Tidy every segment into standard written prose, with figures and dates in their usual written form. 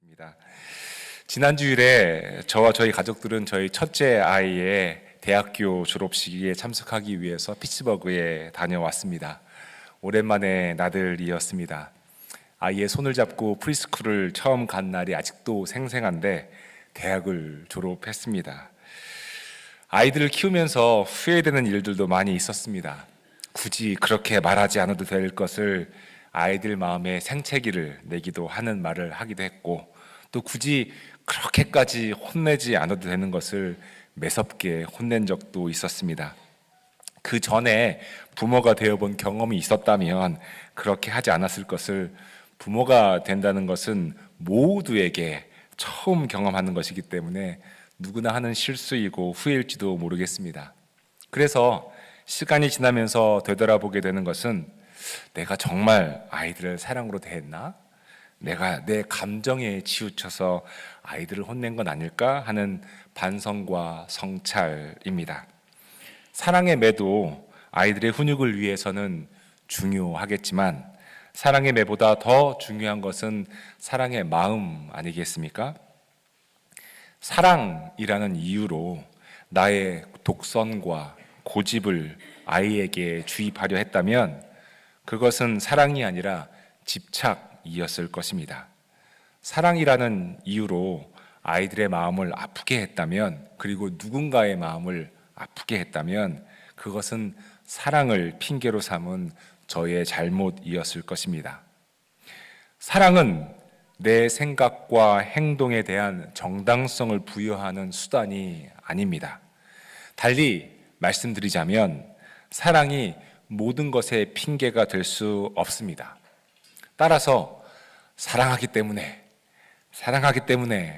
입니다. 지난 주일에 저와 저희 가족들은 저희 첫째 아이의 대학교 졸업식에 참석하기 위해서 피츠버그에 다녀왔습니다. 오랜만에 나들이었습니다. 아이의 손을 잡고 프리스쿨을 처음 간 날이 아직도 생생한데 대학을 졸업했습니다. 아이들을 키우면서 후회되는 일들도 많이 있었습니다. 굳이 그렇게 말하지 않아도 될 것을 아이들 마음에 생채기를 내기도 하는 말을 하기도 했고, 또 굳이 그렇게까지 혼내지 않아도 되는 것을 매섭게 혼낸 적도 있었습니다. 그 전에 부모가 되어본 경험이 있었다면 그렇게 하지 않았을 것을, 부모가 된다는 것은 모두에게 처음 경험하는 것이기 때문에 누구나 하는 실수이고 후회일지도 모르겠습니다. 그래서 시간이 지나면서 되돌아보게 되는 것은, 내가 정말 아이들을 사랑으로 대했나? 내가 내 감정에 치우쳐서 아이들을 혼낸 건 아닐까 하는 반성과 성찰입니다. 사랑의 매도 아이들의 훈육을 위해서는 중요하겠지만, 사랑의 매보다 더 중요한 것은 사랑의 마음 아니겠습니까? 사랑이라는 이유로 나의 독선과 고집을 아이에게 주입하려 했다면 그것은 사랑이 아니라 집착이었을 것입니다. 사랑이라는 이유로 아이들의 마음을 아프게 했다면, 그리고 누군가의 마음을 아프게 했다면 그것은 사랑을 핑계로 삼은 저의 잘못이었을 것입니다. 사랑은 내 생각과 행동에 대한 정당성을 부여하는 수단이 아닙니다. 달리 말씀드리자면 사랑이 모든 것의 핑계가 될 수 없습니다. 따라서 사랑하기 때문에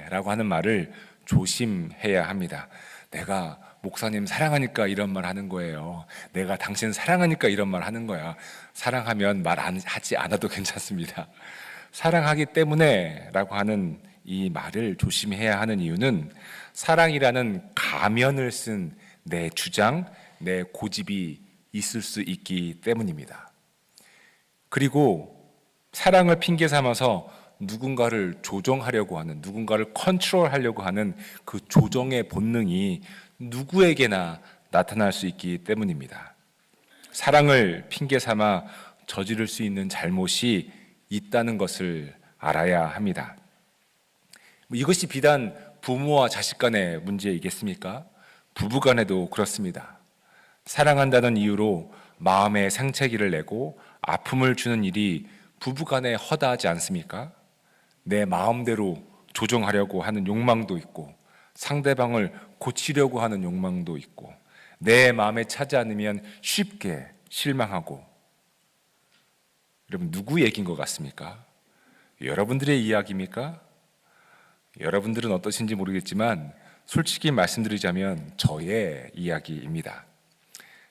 라고 하는 말을 조심해야 합니다. 내가 목사님 사랑하니까 이런 말 하는 거예요. 내가 당신 사랑하니까 이런 말 하는 거야. 사랑하면 하지 않아도 괜찮습니다. 사랑하기 때문에 라고 하는 이 말을 조심해야 하는 이유는, 사랑이라는 가면을 쓴 내 주장, 내 고집이 있을 수 있기 때문입니다. 그리고 사랑을 핑계 삼아서 누군가를 조종하려고 하는, 누군가를 컨트롤하려고 하는 그 조종의 본능이 누구에게나 나타날 수 있기 때문입니다. 사랑을 핑계 삼아 저지를 수 있는 잘못이 있다는 것을 알아야 합니다. 이것이 비단 부모와 자식 간의 문제이겠습니까? 부부 간에도 그렇습니다. 사랑한다는 이유로 마음에 상처기를 내고 아픔을 주는 일이 부부 간에 허다하지 않습니까? 내 마음대로 조종하려고 하는 욕망도 있고, 상대방을 고치려고 하는 욕망도 있고, 내 마음에 차지 않으면 쉽게 실망하고. 여러분, 누구 얘기인 것 같습니까? 여러분들의 이야기입니까? 여러분들은 어떠신지 모르겠지만 솔직히 말씀드리자면 저의 이야기입니다.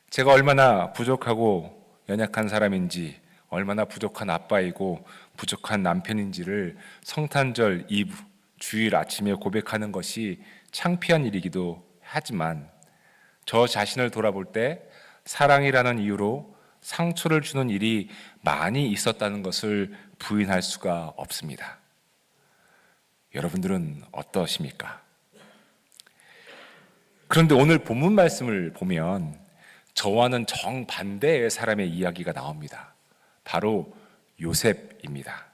제가 얼마나 부족하고 연약한 사람인지, 얼마나 부족한 아빠이고 부족한 남편인지를 성탄절 이브, 주일 아침에 고백하는 것이 창피한 일이기도 하지만, 저 자신을 돌아볼 때 사랑이라는 이유로 상처를 주는 일이 많이 있었다는 것을 부인할 수가 없습니다. 여러분들은 어떠십니까? 그런데 오늘 본문 말씀을 보면 저와는 정반대의 사람의 이야기가 나옵니다. 바로 요셉입니다.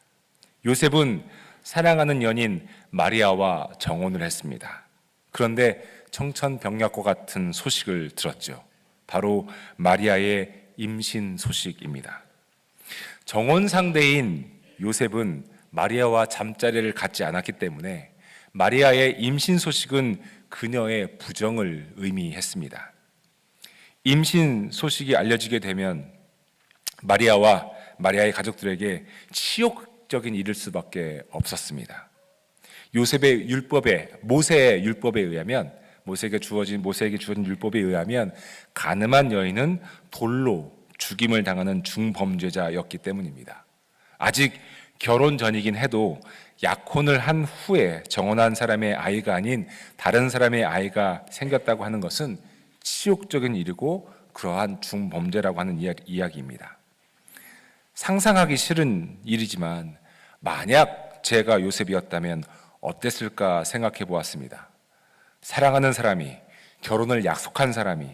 요셉은 사랑하는 연인 마리아와 정혼을 했습니다. 그런데 청천벽력과 같은 소식을 들었죠. 바로 마리아의 임신 소식입니다. 정혼 상대인 요셉은 마리아와 잠자리를 갖지 않았기 때문에 마리아의 임신 소식은 그녀의 부정을 의미했습니다. 임신 소식이 알려지게 되면 마리아와 마리아의 가족들에게 치욕적인 일일 수밖에 없었습니다. 요셉의 율법에, 모세의 율법에 의하면, 모세에게 주어진 율법에 의하면 간음한 여인은 돌로 죽임을 당하는 중범죄자였기 때문입니다. 아직 결혼 전이긴 해도 약혼을 한 후에 정혼한 사람의 아이가 아닌 다른 사람의 아이가 생겼다고 하는 것은 치욕적인 일이고 그러한 중범죄라고 하는 이야기입니다. 상상하기 싫은 일이지만 만약 제가 요셉이었다면 어땠을까 생각해 보았습니다. 사랑하는 사람이, 결혼을 약속한 사람이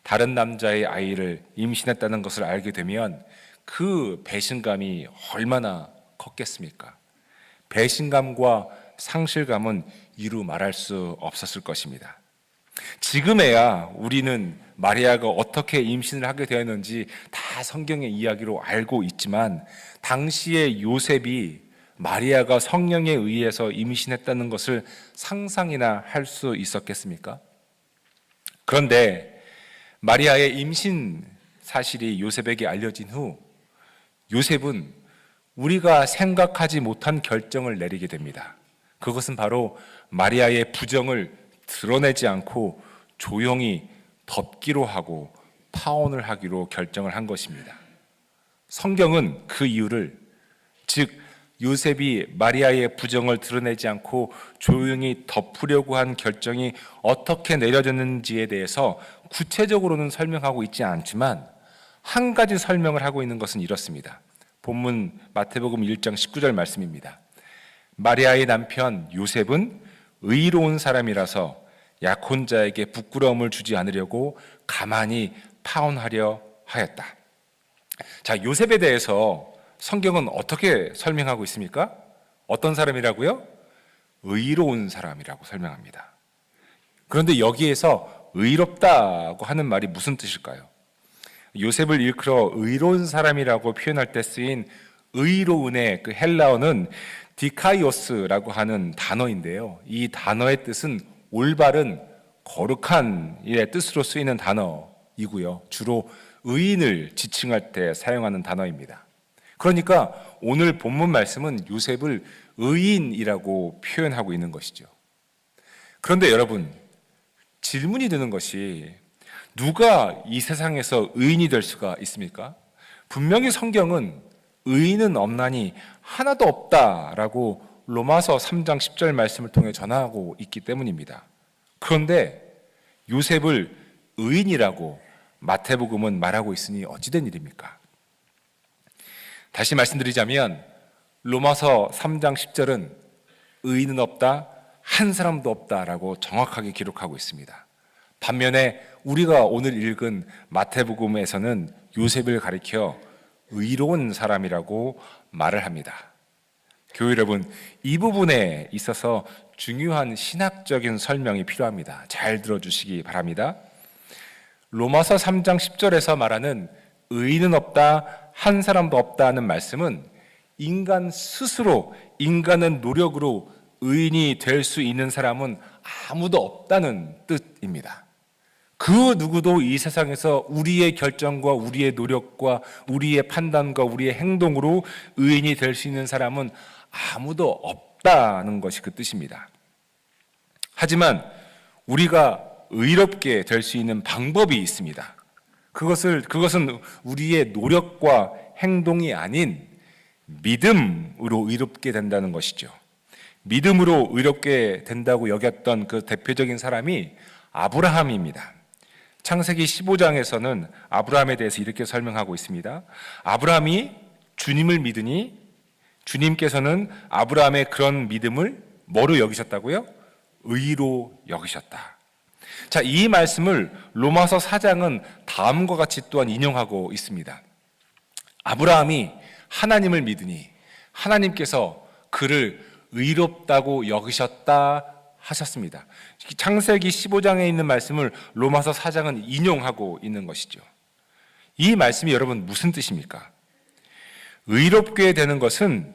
다른 남자의 아이를 임신했다는 것을 알게 되면 그 배신감이 얼마나 컸겠습니까? 배신감과 상실감은 이루 말할 수 없었을 것입니다. 지금에야 우리는 마리아가 어떻게 임신을 하게 되었는지 다 성경의 이야기로 알고 있지만, 당시의 요셉이 마리아가 성령에 의해서 임신했다는 것을 상상이나 할 수 있었겠습니까? 그런데 마리아의 임신 사실이 요셉에게 알려진 후 요셉은 우리가 생각하지 못한 결정을 내리게 됩니다. 그것은 바로 마리아의 부정을 드러내지 않고 조용히 덮기로 하고 파혼을 하기로 결정을 한 것입니다. 성경은 그 이유를, 즉 요셉이 마리아의 부정을 드러내지 않고 조용히 덮으려고 한 결정이 어떻게 내려졌는지에 대해서 구체적으로는 설명하고 있지 않지만 한 가지 설명을 하고 있는 것은 이렇습니다. 본문 마태복음 1장 19절 말씀입니다. 마리아의 남편 요셉은 의로운 사람이라서 약혼자에게 부끄러움을 주지 않으려고 가만히 파혼하려 하였다. 자, 요셉에 대해서 성경은 어떻게 설명하고 있습니까? 어떤 사람이라고요? 의로운 사람이라고 설명합니다. 그런데 여기에서 의롭다고 하는 말이 무슨 뜻일까요? 요셉을 일컬어 의로운 사람이라고 표현할 때 쓰인 의로운의 그 헬라어는 디카이오스라고 하는 단어인데요. 이 단어의 뜻은 올바른, 거룩한의 뜻으로 쓰이는 단어이고요. 주로 의인을 지칭할 때 사용하는 단어입니다. 그러니까 오늘 본문 말씀은 요셉을 의인이라고 표현하고 있는 것이죠. 그런데 여러분, 질문이 드는 것이, 누가 이 세상에서 의인이 될 수가 있습니까? 분명히 성경은 의인은 없나니 하나도 없다라고 로마서 3장 10절 말씀을 통해 전하고 있기 때문입니다. 그런데 요셉을 의인이라고 마태복음은 말하고 있으니 어찌된 일입니까? 다시 말씀드리자면 로마서 3장 10절은 의인은 없다, 한 사람도 없다라고 정확하게 기록하고 있습니다. 반면에 우리가 오늘 읽은 마태복음에서는 요셉을 가리켜 의로운 사람이라고 말을 합니다. 교회 여러분, 이 부분에 있어서 중요한 신학적인 설명이 필요합니다. 잘 들어주시기 바랍니다. 로마서 3장 10절에서 말하는 의인은 없다, 한 사람도 없다는 말씀은 인간 스스로, 인간의 노력으로 의인이 될 수 있는 사람은 아무도 없다는 뜻입니다. 그 누구도 이 세상에서 우리의 결정과 우리의 노력과 우리의 판단과 우리의 행동으로 의인이 될 수 있는 사람은 아무도 없다는 것이 그 뜻입니다. 하지만 우리가 의롭게 될 수 있는 방법이 있습니다. 그것은 우리의 노력과 행동이 아닌 믿음으로 의롭게 된다는 것이죠. 믿음으로 의롭게 된다고 여겼던 그 대표적인 사람이 아브라함입니다. 창세기 15장에서는 아브라함에 대해서 이렇게 설명하고 있습니다. 아브라함이 주님을 믿으니 주님께서는 아브라함의 그런 믿음을 뭐로 여기셨다고요? 의로 여기셨다. 자, 이 말씀을 로마서 4장은 다음과 같이 또한 인용하고 있습니다. 아브라함이 하나님을 믿으니 하나님께서 그를 의롭다고 여기셨다 하셨습니다. 창세기 15장에 있는 말씀을 로마서 4장은 인용하고 있는 것이죠. 이 말씀이 여러분 무슨 뜻입니까? 의롭게 되는 것은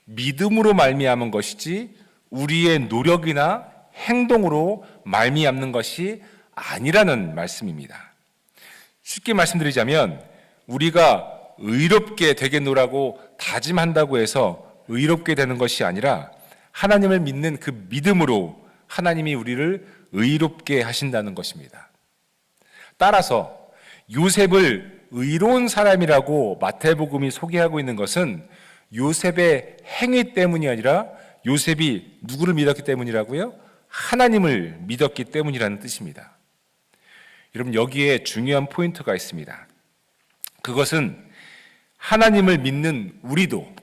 믿음으로 말미암은 것이지 우리의 노력이나 행동으로 말미암는 것이 아니라는 말씀입니다. 쉽게 말씀드리자면 우리가 의롭게 되겠노라고 다짐한다고 해서 의롭게 되는 것이 아니라 하나님을 믿는 그 믿음으로 하나님이 우리를 의롭게 하신다는 것입니다. 따라서 요셉을 의로운 사람이라고 마태복음이 소개하고 있는 것은 요셉의 행위 때문이 아니라 요셉이 누구를 믿었기 때문이라고요? 하나님을 믿었기 때문이라는 뜻입니다. 여러분, 여기에 중요한 포인트가 있습니다. 그것은 하나님을 믿는 우리도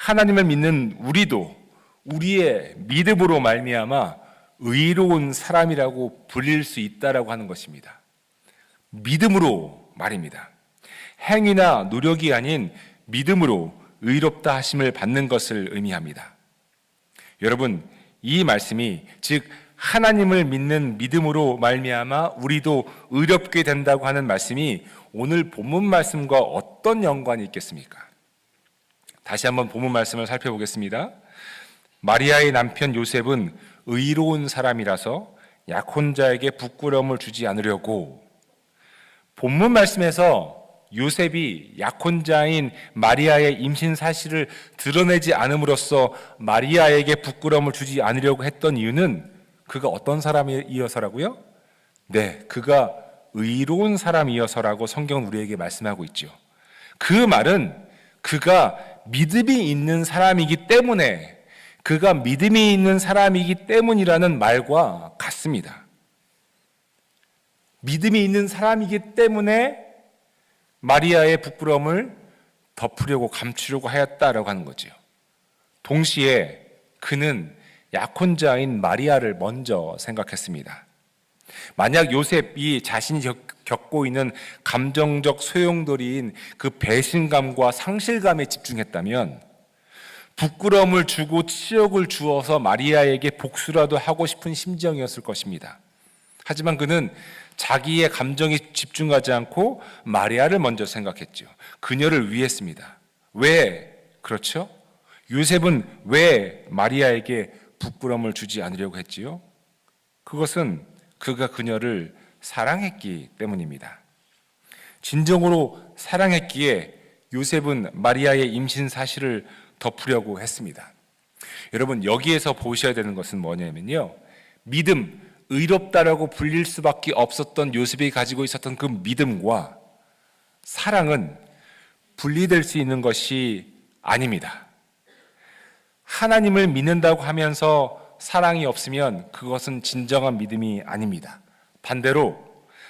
하나님을 믿는 우리도 우리의 믿음으로 말미암아 의로운 사람이라고 불릴 수 있다라고 하는 것입니다. 믿음으로 말입니다. 행위나 노력이 아닌 믿음으로 의롭다 하심을 받는 것을 의미합니다. 여러분, 이 말씀이 즉 하나님을 믿는 믿음으로 말미암아 우리도 의롭게 된다고 하는 말씀이 오늘 본문 말씀과 어떤 연관이 있겠습니까? 다시 한번 본문 말씀을 살펴보겠습니다. 마리아의 남편 요셉은 의로운 사람이라서 약혼자에게 부끄러움을 주지 않으려고. 본문 말씀에서 요셉이 약혼자인 마리아의 임신 사실을 드러내지 않음으로써 마리아에게 부끄러움을 주지 않으려고 했던 이유는 그가 어떤 사람이어서라고요? 네, 그가 의로운 사람이어서라고 성경은 우리에게 말씀하고 있죠. 그 말은 그가 믿음이 있는 사람이기 때문에, 그가 믿음이 있는 사람이기 때문이라는 말과 같습니다. 믿음이 있는 사람이기 때문에 마리아의 부끄러움을 덮으려고 감추려고 하였다라고 하는 거죠. 동시에 그는 약혼자인 마리아를 먼저 생각했습니다. 만약 요셉이 자신이 겪고 있는 감정적 소용돌이인 그 배신감과 상실감에 집중했다면 부끄러움을 주고 치욕을 주어서 마리아에게 복수라도 하고 싶은 심정이었을 것입니다. 하지만 그는 자기의 감정에 집중하지 않고 마리아를 먼저 생각했죠. 그녀를 위했습니다. 왜 그렇죠? 요셉은 왜 마리아에게 부끄러움을 주지 않으려고 했지요? 그것은 그가 그녀를 사랑했기 때문입니다. 진정으로 사랑했기에 요셉은 마리아의 임신 사실을 덮으려고 했습니다. 여러분, 여기에서 보셔야 되는 것은 뭐냐면요, 믿음, 의롭다라고 불릴 수밖에 없었던 요셉이 가지고 있었던 그 믿음과 사랑은 분리될 수 있는 것이 아닙니다. 하나님을 믿는다고 하면서 사랑이 없으면 그것은 진정한 믿음이 아닙니다. 반대로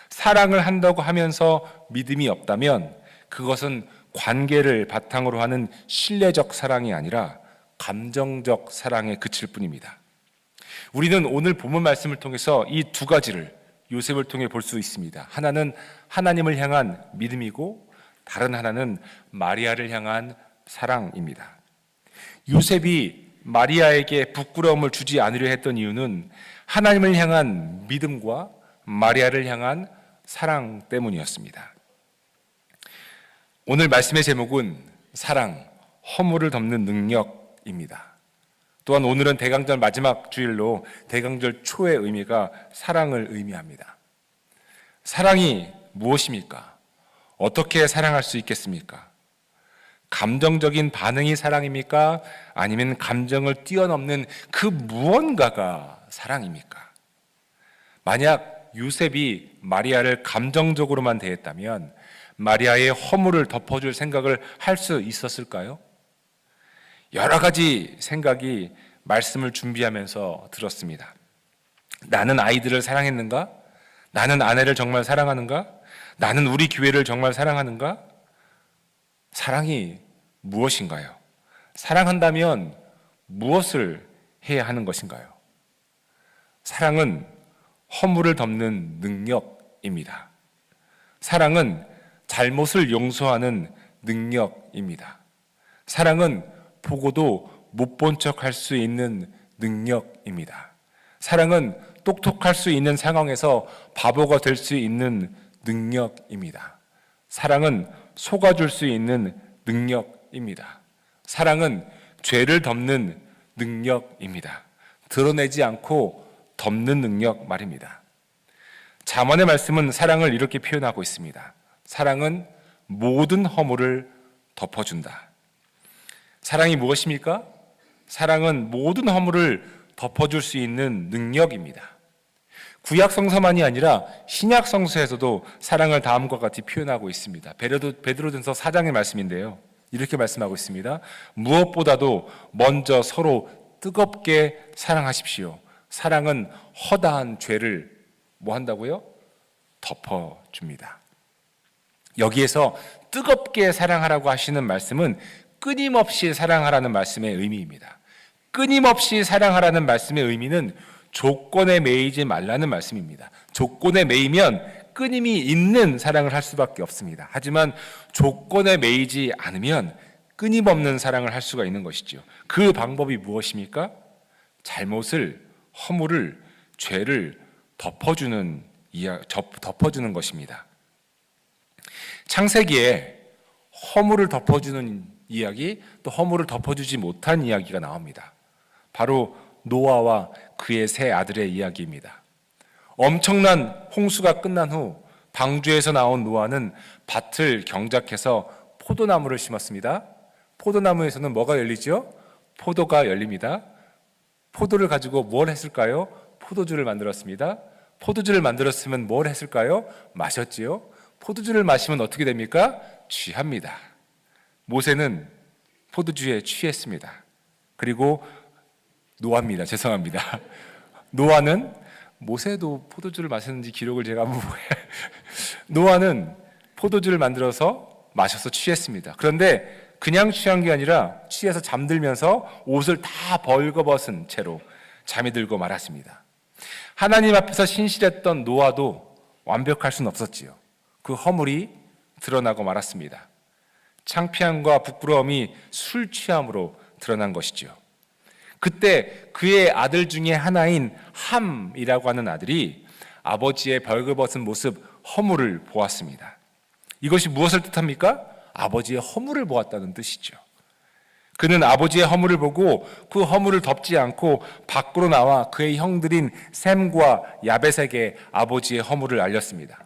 사랑을 한다고 하면서 믿음이 없다면 그것은 관계를 바탕으로 하는 신뢰적 사랑이 아니라 감정적 사랑에 그칠 뿐입니다. 우리는 오늘 본문 말씀을 통해서 이 두 가지를 요셉을 통해 볼 수 있습니다. 하나는 하나님을 향한 믿음이고 다른 하나는 마리아를 향한 사랑입니다. 요셉이 마리아에게 부끄러움을 주지 않으려 했던 이유는 하나님을 향한 믿음과 마리아를 향한 사랑 때문이었습니다. 오늘 말씀의 제목은 사랑, 허물을 덮는 능력입니다. 또한 오늘은 대강절 마지막 주일로 대강절 초의 의미가 사랑을 의미합니다. 사랑이 무엇입니까? 어떻게 사랑할 수 있겠습니까? 감정적인 반응이 사랑입니까? 아니면 감정을 뛰어넘는 그 무언가가 사랑입니까? 만약 요셉이 마리아를 감정적으로만 대했다면 마리아의 허물을 덮어줄 생각을 할 수 있었을까요? 여러 가지 생각이 말씀을 준비하면서 들었습니다. 나는 아이들을 사랑했는가? 나는 아내를 정말 사랑하는가? 나는 우리 교회를 정말 사랑하는가? 사랑이 무엇인가요? 사랑한다면 무엇을 해야 하는 것인가요? 사랑은 허물을 덮는 능력입니다. 사랑은 잘못을 용서하는 능력입니다. 사랑은 보고도 못 본 척 할 수 있는 능력입니다. 사랑은 똑똑할 수 있는 상황에서 바보가 될 수 있는 능력입니다. 사랑은 속아줄 수 있는 능력입니다. 사랑은 죄를 덮는 능력입니다. 드러내지 않고 덮는 능력 말입니다. 잠언의 말씀은 사랑을 이렇게 표현하고 있습니다. 사랑은 모든 허물을 덮어준다. 사랑이 무엇입니까? 사랑은 모든 허물을 덮어줄 수 있는 능력입니다. 구약 성서만이 아니라 신약 성서에서도 사랑을 다음과 같이 표현하고 있습니다. 베드로전서 4장의 말씀인데요, 이렇게 말씀하고 있습니다. 무엇보다도 먼저 서로 뜨겁게 사랑하십시오. 사랑은 허다한 죄를 뭐 한다고요? 덮어줍니다. 여기에서 뜨겁게 사랑하라고 하시는 말씀은 끊임없이 사랑하라는 말씀의 의미입니다. 끊임없이 사랑하라는 말씀의 의미는 조건에 매이지 말라는 말씀입니다. 조건에 매이면 끊임이 있는 사랑을 할 수밖에 없습니다. 하지만 조건에 매이지 않으면 끊임없는 사랑을 할 수가 있는 것이죠. 그 방법이 무엇입니까? 잘못을, 허물을, 죄를 덮어주는 것입니다. 창세기에 허물을 덮어주는 이야기, 또 허물을 덮어주지 못한 이야기가 나옵니다. 바로 노아와 그의 세 아들의 이야기입니다. 엄청난 홍수가 끝난 후 방주에서 나온 노아는 밭을 경작해서 포도나무를 심었습니다. 포도나무에서는 뭐가 열리죠? 포도가 열립니다. 포도를 가지고 뭘 했을까요? 포도주를 만들었습니다. 포도주를 만들었으면 뭘 했을까요? 마셨지요. 포도주를 마시면 어떻게 됩니까? 취합니다. 모세는 포도주에 취했습니다. 그리고 노아입니다. 죄송합니다. 노아는, 모세도 포도주를 마셨는지 기록을 제가 한번 보게. 노아는 포도주를 만들어서 마셔서 취했습니다. 그런데 그냥 취한 게 아니라 취해서 잠들면서 옷을 다 벌거벗은 채로 잠이 들고 말았습니다. 하나님 앞에서 신실했던 노아도 완벽할 수는 없었지요. 그 허물이 드러나고 말았습니다. 창피함과 부끄러움이 술 취함으로 드러난 것이죠. 그때 그의 아들 중에 하나인 함이라고 하는 아들이 아버지의 벌거벗은 모습, 허물을 보았습니다. 이것이 무엇을 뜻합니까? 아버지의 허물을 보았다는 뜻이죠. 그는 아버지의 허물을 보고 그 허물을 덮지 않고 밖으로 나와 그의 형들인 셈과 야벳에게 아버지의 허물을 알렸습니다.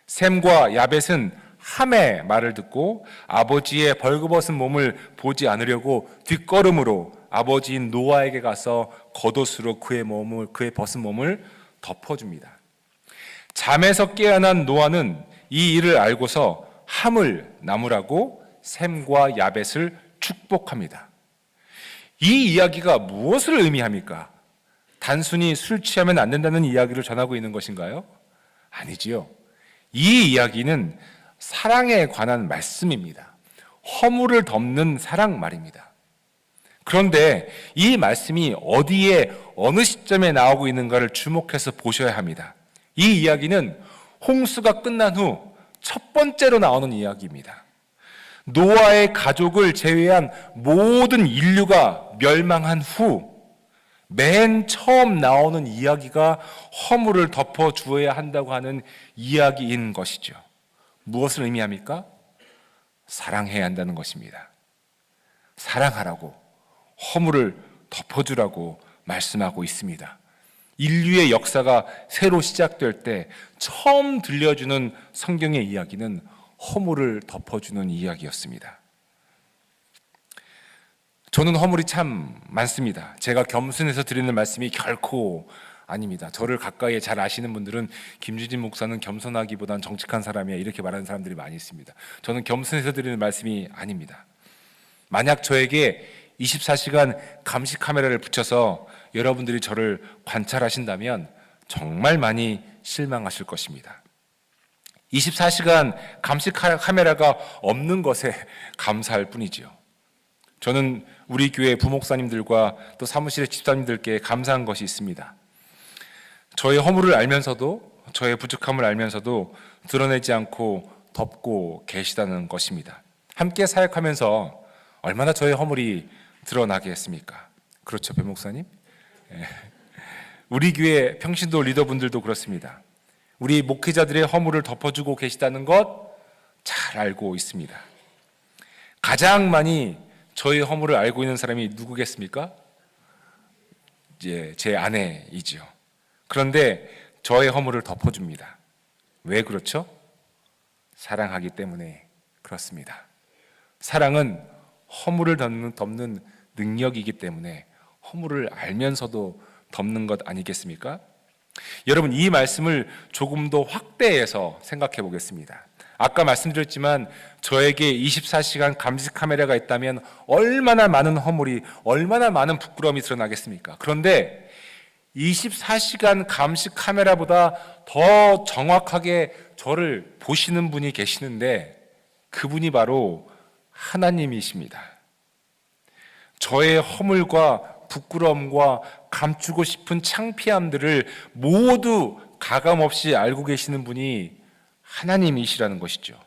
셈과 야벳은 함의 말을 듣고 아버지의 벌거벗은 몸을 보지 않으려고 뒷걸음으로 아버지인 노아에게 가서 겉옷으로 그의 벗은 몸을 덮어줍니다. 잠에서 깨어난 노아는 이 일을 알고서 함을 나무라고 셈과 야벳을 축복합니다. 이 이야기가 무엇을 의미합니까? 단순히 술 취하면 안 된다는 이야기를 전하고 있는 것인가요? 아니지요. 이 이야기는 사랑에 관한 말씀입니다. 허물을 덮는 사랑 말입니다. 그런데 이 말씀이 어디에 어느 시점에 나오고 있는가를 주목해서 보셔야 합니다. 이 이야기는 홍수가 끝난 후 첫 번째로 나오는 이야기입니다. 노아의 가족을 제외한 모든 인류가 멸망한 후 맨 처음 나오는 이야기가 허물을 덮어 주어야 한다고 하는 이야기인 것이죠. 무엇을 의미합니까? 사랑해야 한다는 것입니다. 사랑하라고, 허물을 덮어주라고 말씀하고 있습니다. 인류의 역사가 새로 시작될 때 처음 들려주는 성경의 이야기는 허물을 덮어주는 이야기였습니다. 저는 허물이 참 많습니다. 제가 겸손해서 드리는 말씀이 결코 아닙니다. 저를 가까이 잘 아시는 분들은 김주진 목사는 겸손하기보단 정직한 사람이야 이렇게 말하는 사람들이 많이 있습니다. 저는 겸손해서 드리는 말씀이 아닙니다. 만약 저에게 24시간 감시 카메라를 붙여서 여러분들이 저를 관찰하신다면 정말 많이 실망하실 것입니다. 24시간 감시 카메라가 없는 것에 감사할 뿐이지요. 저는 우리 교회 부목사님들과 또 사무실의 집사님들께 감사한 것이 있습니다. 저의 허물을 알면서도, 저의 부족함을 알면서도 드러내지 않고 덮고 계시다는 것입니다. 함께 사역하면서 얼마나 저의 허물이 드러나겠습니까? 그렇죠, 배 목사님? 우리 교회 평신도 리더분들도 그렇습니다. 우리 목회자들의 허물을 덮어주고 계시다는 것 잘 알고 있습니다. 가장 많이 저의 허물을 알고 있는 사람이 누구겠습니까? 이제 제 아내이지요. 그런데 저의 허물을 덮어줍니다. 왜 그렇죠? 사랑하기 때문에 그렇습니다. 사랑은 허물을 덮는 능력이기 때문에 허물을 알면서도 덮는 것 아니겠습니까? 여러분, 이 말씀을 조금 더 확대해서 생각해 보겠습니다. 아까 말씀드렸지만 저에게 24시간 감시 카메라가 있다면 얼마나 많은 허물이, 얼마나 많은 부끄러움이 드러나겠습니까? 그런데 24시간 감시 카메라보다 더 정확하게 저를 보시는 분이 계시는데 그분이 바로 하나님이십니다. 저의 허물과 부끄러움과 감추고 싶은 창피함들을 모두 가감없이 알고 계시는 분이 하나님이시라는 것이죠.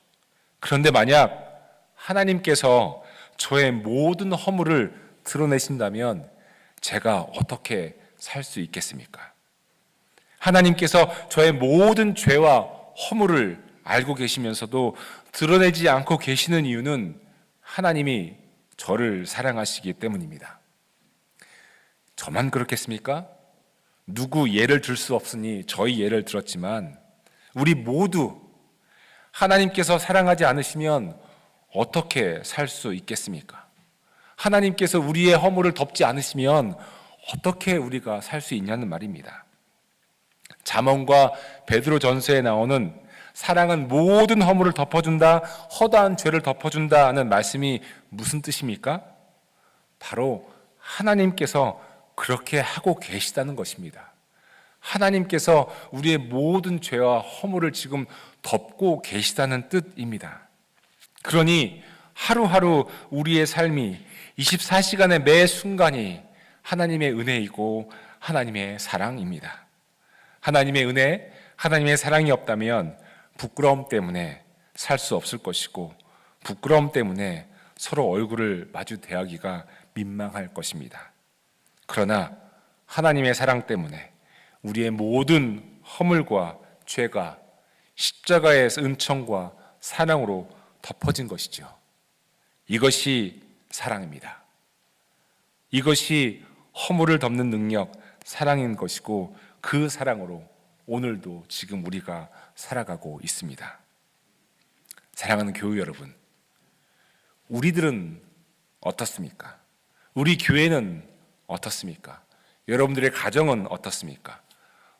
그런데 만약 하나님께서 저의 모든 허물을 드러내신다면 제가 어떻게 살 수 있겠습니까? 하나님께서 저의 모든 죄와 허물을 알고 계시면서도 드러내지 않고 계시는 이유는 하나님이 저를 사랑하시기 때문입니다. 저만 그렇겠습니까? 누구 예를 들 수 없으니 저희 예를 들었지만 우리 모두 하나님께서 사랑하지 않으시면 어떻게 살 수 있겠습니까? 하나님께서 우리의 허물을 덮지 않으시면 어떻게 우리가 살 수 있냐는 말입니다. 잠언과 베드로전서에 나오는 사랑은 모든 허물을 덮어준다, 허다한 죄를 덮어준다 하는 말씀이 무슨 뜻입니까? 바로 하나님께서 그렇게 하고 계시다는 것입니다. 하나님께서 우리의 모든 죄와 허물을 지금 덮고 계시다는 뜻입니다. 그러니 하루하루 우리의 삶이 24시간의 매 순간이 하나님의 은혜이고 하나님의 사랑입니다. 하나님의 은혜, 하나님의 사랑이 없다면 부끄러움 때문에 살 수 없을 것이고 부끄러움 때문에 서로 얼굴을 마주 대하기가 민망할 것입니다. 그러나 하나님의 사랑 때문에 우리의 모든 허물과 죄가 십자가의 은총과 사랑으로 덮어진 것이죠. 이것이 사랑입니다. 이것이 허물을 덮는 능력, 사랑인 것이고 그 사랑으로 오늘도 지금 우리가 살아가고 있습니다. 사랑하는 교회 여러분, 우리들은 어떻습니까? 우리 교회는 어떻습니까? 여러분들의 가정은 어떻습니까?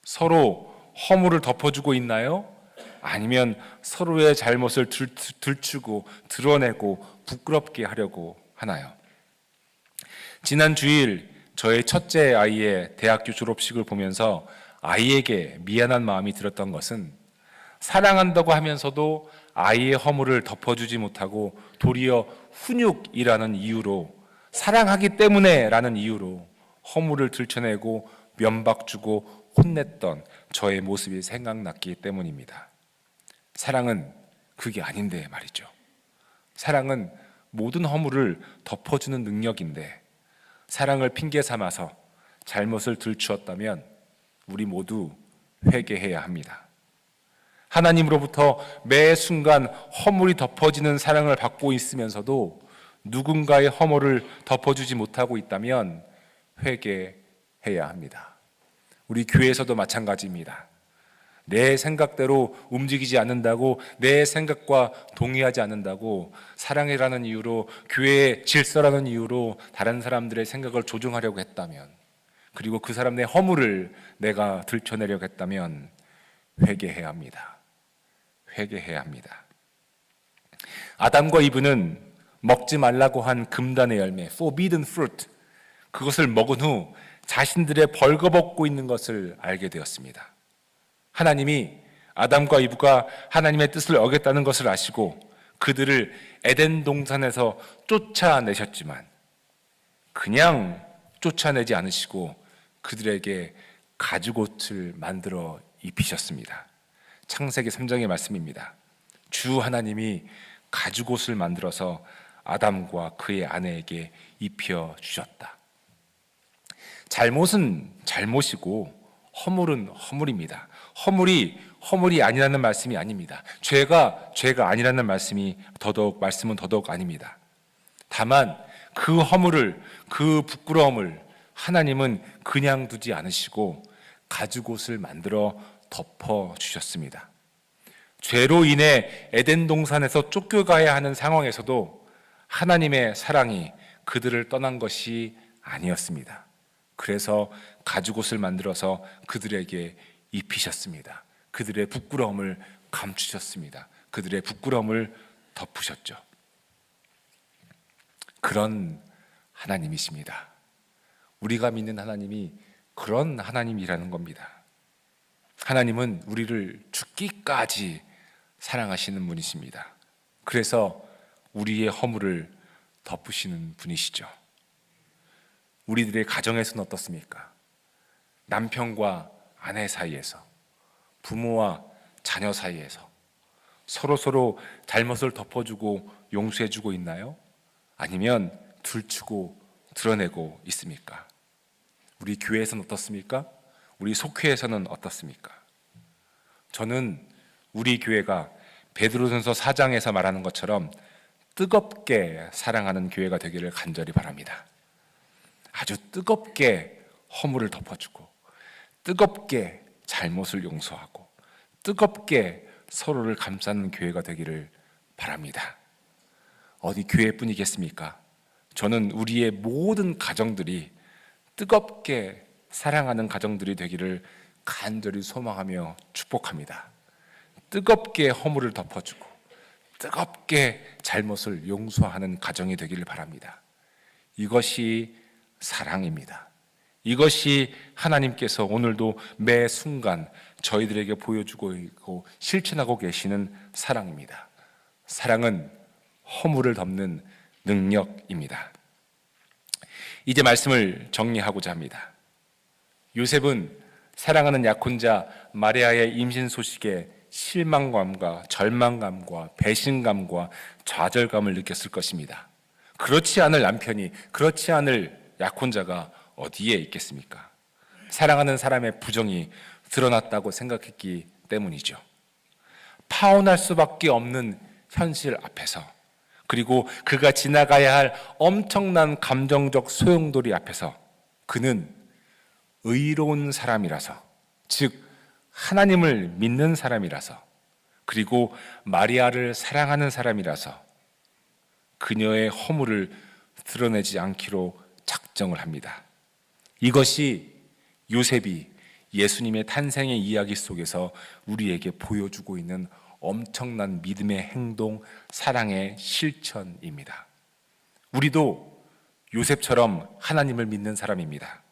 서로 허물을 덮어주고 있나요? 아니면 서로의 잘못을 들추고 드러내고 부끄럽게 하려고 하나요? 지난 주일 저의 첫째 아이의 대학교 졸업식을 보면서 아이에게 미안한 마음이 들었던 것은 사랑한다고 하면서도 아이의 허물을 덮어주지 못하고 도리어 훈육이라는 이유로, 사랑하기 때문에 라는 이유로 허물을 들춰내고 면박 주고 혼냈던 저의 모습이 생각났기 때문입니다. 사랑은 그게 아닌데 말이죠. 사랑은 모든 허물을 덮어주는 능력인데 사랑을 핑계 삼아서 잘못을 들추었다면 우리 모두 회개해야 합니다. 하나님으로부터 매 순간 허물이 덮어지는 사랑을 받고 있으면서도 누군가의 허물을 덮어주지 못하고 있다면 회개해야 합니다. 우리 교회에서도 마찬가지입니다. 내 생각대로 움직이지 않는다고, 내 생각과 동의하지 않는다고, 사랑이라는 이유로, 교회의 질서라는 이유로 다른 사람들의 생각을 조종하려고 했다면, 그리고 그 사람의 허물을 내가 들춰내려고 했다면 회개해야 합니다. 회개해야 합니다. 아담과 이브는 먹지 말라고 한 금단의 열매, forbidden fruit, 그것을 먹은 후 자신들의 벌거벗고 있는 것을 알게 되었습니다. 하나님이 아담과 이브가 하나님의 뜻을 어겼다는 것을 아시고 그들을 에덴 동산에서 쫓아내셨지만 그냥 쫓아내지 않으시고 그들에게 가죽옷을 만들어 입히셨습니다. 창세기 3장의 말씀입니다. 주 하나님이 가죽옷을 만들어서 아담과 그의 아내에게 입혀 주셨다. 잘못은 잘못이고 허물은 허물입니다. 허물이 아니라는 말씀이 아닙니다. 죄가 아니라는 말씀은 더더욱 아닙니다. 다만 그 허물을, 그 부끄러움을 하나님은 그냥 두지 않으시고 가죽옷을 만들어 덮어 주셨습니다. 죄로 인해 에덴 동산에서 쫓겨가야 하는 상황에서도 하나님의 사랑이 그들을 떠난 것이 아니었습니다. 그래서 가죽옷을 만들어서 그들에게 입히셨습니다. 그들의 부끄러움을 감추셨습니다. 그들의 부끄러움을 덮으셨죠. 그런 하나님이십니다. 우리가 믿는 하나님이 그런 하나님이라는 겁니다. 하나님은 우리를 죽기까지 사랑하시는 분이십니다. 그래서 우리의 허물을 덮으시는 분이시죠. 우리들의 가정에서는 어떻습니까? 남편과 아내 사이에서, 부모와 자녀 사이에서 서로 잘못을 덮어주고 용서해주고 있나요? 아니면 들추고 드러내고 있습니까? 우리 교회에서는 어떻습니까? 우리 속회에서는 어떻습니까? 저는 우리 교회가 베드로전서 4장에서 말하는 것처럼 뜨겁게 사랑하는 교회가 되기를 간절히 바랍니다. 아주 뜨겁게 허물을 덮어주고, 뜨겁게 잘못을 용서하고, 뜨겁게 서로를 감싸는 교회가 되기를 바랍니다. 어디 교회뿐이겠습니까? 저는 우리의 모든 가정들이 뜨겁게 사랑하는 가정들이 되기를 간절히 소망하며 축복합니다. 뜨겁게 허물을 덮어주고 뜨겁게 잘못을 용서하는 가정이 되기를 바랍니다. 이것이 사랑입니다. 이것이 하나님께서 오늘도 매 순간 저희들에게 보여주고 있고 실천하고 계시는 사랑입니다. 사랑은 허물을 덮는 능력입니다. 이제 말씀을 정리하고자 합니다. 요셉은 사랑하는 약혼자 마리아의 임신 소식에 실망감과 절망감과 배신감과 좌절감을 느꼈을 것입니다. 그렇지 않을 남편이, 그렇지 않을 약혼자가 어디에 있겠습니까? 사랑하는 사람의 부정이 드러났다고 생각했기 때문이죠. 파혼할 수밖에 없는 현실 앞에서, 그리고 그가 지나가야 할 엄청난 감정적 소용돌이 앞에서 그는 의로운 사람이라서, 즉 하나님을 믿는 사람이라서, 그리고 마리아를 사랑하는 사람이라서 그녀의 허물을 드러내지 않기로 작정을 합니다. 이것이 요셉이 예수님의 탄생의 이야기 속에서 우리에게 보여주고 있는 엄청난 믿음의 행동, 사랑의 실천입니다. 우리도 요셉처럼 하나님을 믿는 사람입니다.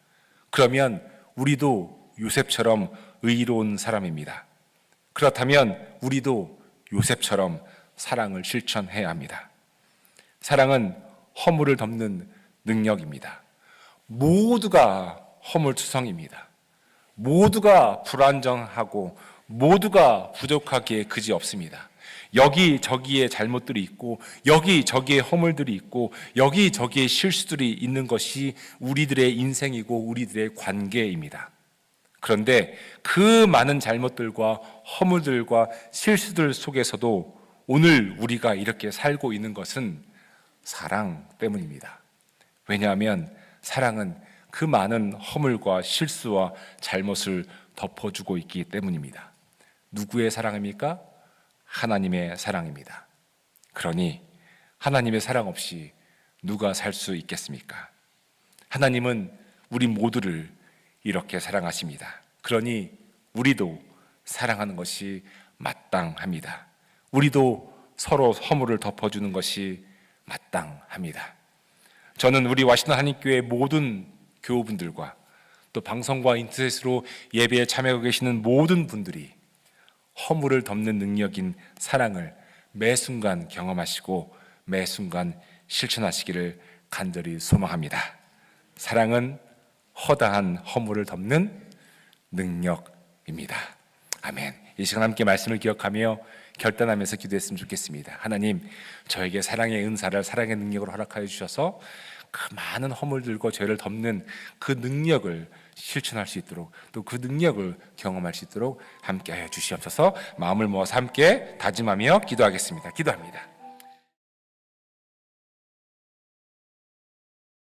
그러면 우리도 요셉처럼 의로운 사람입니다. 그렇다면 우리도 요셉처럼 사랑을 실천해야 합니다. 사랑은 허물을 덮는 능력입니다. 모두가 허물투성입니다. 모두가 불완전하고 모두가 부족하기에 그지없습니다. 여기저기에 잘못들이 있고 여기저기에 허물들이 있고 여기저기에 실수들이 있는 것이 우리들의 인생이고 우리들의 관계입니다. 그런데 그 많은 잘못들과 허물들과 실수들 속에서도 오늘 우리가 이렇게 살고 있는 것은 사랑 때문입니다. 왜냐하면 사랑은 그 많은 허물과 실수와 잘못을 덮어주고 있기 때문입니다. 누구의 사랑입니까? 하나님의 사랑입니다. 그러니 하나님의 사랑 없이 누가 살 수 있겠습니까? 하나님은 우리 모두를 이렇게 사랑하십니다. 그러니 우리도 사랑하는 것이 마땅합니다. 우리도 서로 허물을 덮어주는 것이 마땅합니다. 저는 우리 와시는 한인교회 모든 교우분들과 또 방송과 인터넷으로 예배에 참여하고 계시는 모든 분들이 허물을 덮는 능력인 사랑을 매 순간 경험하시고 매 순간 실천하시기를 간절히 소망합니다. 사랑은 허다한 허물을 덮는 능력입니다. 아멘. 이 시간 함께 말씀을 기억하며 결단하면서 기도했으면 좋겠습니다. 하나님, 저에게 사랑의 은사를 사랑의 능력을 허락하여 주셔서 그 많은 허물들과 죄를 덮는 그 능력을 실천할 수 있도록, 또 그 능력을 경험할 수 있도록 함께하여 주시옵소서. 마음을 모아서 함께 다짐하며 기도하겠습니다. 기도합니다.